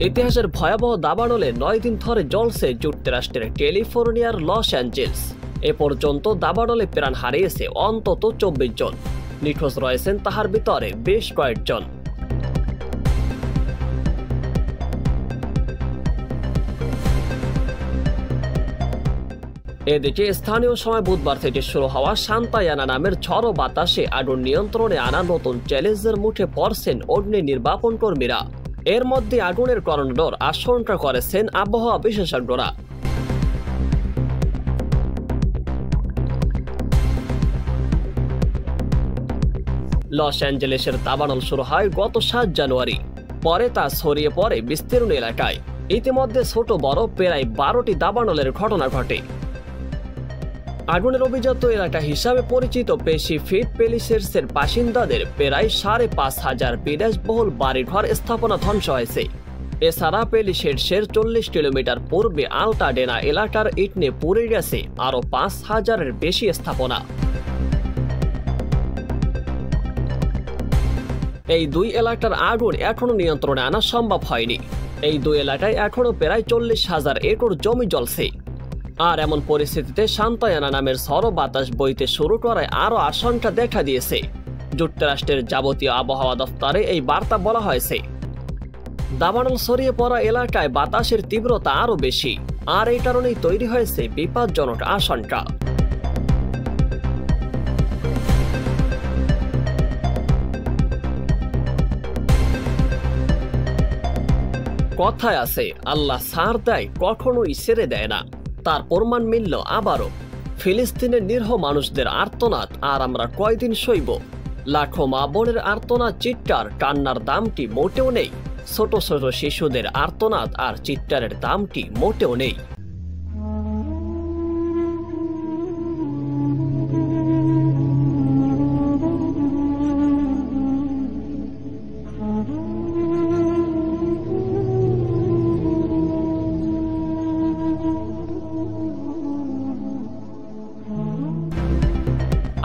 ইতিহাসের ভয়াবহ দাবানলে 9 দিন ধরে জ্বলছে যুক্তরাষ্ট্রের ক্যালিফোর্নিয়ার লস অ্যাঞ্জেলস। এ পর্যন্ত দাবানলে প্রাণ হারিয়েছে অন্তত 24 জন, নিখোঁজ রয়েছেন তাহার ভিতরে বেশ কয়েকজন। এদিকে স্থানীয় সময় বুধবার থেকে শুরু হওয়া সান্তা আনা নামের ঝড়ো বাতাসে আগুন নিয়ন্ত্রণে আনা নতুন চ্যালেঞ্জের মুখে পড়ছেন অগ্নি নির্বাপন কর্মীরা। এর মধ্যে আগুনের কারণের আশঙ্কা করেছেন আবহাওয়া বিশেষজ্ঞরা। লস অ্যাঞ্জেলেসের দাবানল শুরু হয় গত 7 জানুয়ারি, পরে তা ছড়িয়ে পড়ে বিস্তীর্ণ এলাকায়। ইতিমধ্যে ছোট বড় প্রায় 12টি দাবানলের ঘটনা ঘটে। আগুনের অভিজাত এলাকা হিসাবে পরিচিত প্যাসিফিক প্যালিসেডসের বাসিন্দাদের প্রায় 5,500 বিলাসবহুল বাড়িঘর স্থাপনা ধ্বংস হয়েছে। এছাড়া প্যালিসেডসের 40 কিলোমিটার পূর্বে আলটাডেনা এলাকার ইটনে পুড়ে গেছে আরও 5,000-এর বেশি স্থাপনা। এই দুই এলাকার আগুন এখনো নিয়ন্ত্রণে আনা সম্ভব হয়নি। এই দুই এলাকায় এখনো প্রায় 40,000 একর জমি জ্বলছে। আর এমন পরিস্থিতিতে সান্তা আনা নামের ঝড়ো বাতাস বইতে শুরু করায় আরও আশঙ্কা দেখা দিয়েছে। যুক্তরাষ্ট্রের যাবতীয় আবহাওয়া দফতরে এই বার্তা বলা হয়েছে। দাবানল ছড়িয়ে পড়া এলাকায় বাতাসের তীব্রতা আরও বেশি, আর এই কারণেই তৈরি হয়েছে বিপজ্জনক আশঙ্কা। কথায় আছে, আল্লাহ ছাড় দেয় কখনোই ছেড়ে দেয় না। তার প্রমাণ মিলল আবারও। ফিলিস্তিনের নিরীহ মানুষদের আর্তনাদ আর আমরা কয়দিন সইব? লাখো মা বোনের আর্তনাদ, চিৎকার, কান্নার দামটি মোটেও নেই। ছোট ছোট শিশুদের আর্তনাদ আর চিৎকারের দামটি মোটেও নেই।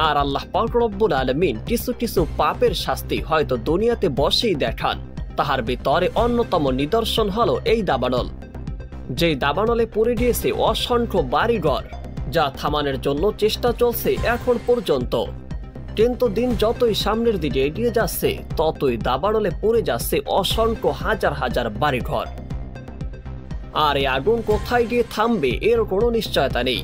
আর আল্লাহ পাক রব্বুল আলামিন কিছু কিছু পাপের শাস্তি হয়তো দুনিয়াতে বসেই দেখান। তাহার ভিতরে অন্যতম নিদর্শন হলো এই দাবানল। যেই দাবানলে পুড়ে গিয়েছে অসংখ্য বাড়িঘর, যা থামানোর জন্য চেষ্টা চলছে এখন পর্যন্ত। কিন্তু দিন যতই সামনের দিকে এগিয়ে যাচ্ছে, ততই দাবানলে পুড়ে যাচ্ছে অসংখ্য হাজার হাজার বাড়িঘর। আর এই আগুন কোথায় গিয়ে থামবে এর কোনো নিশ্চয়তা নেই।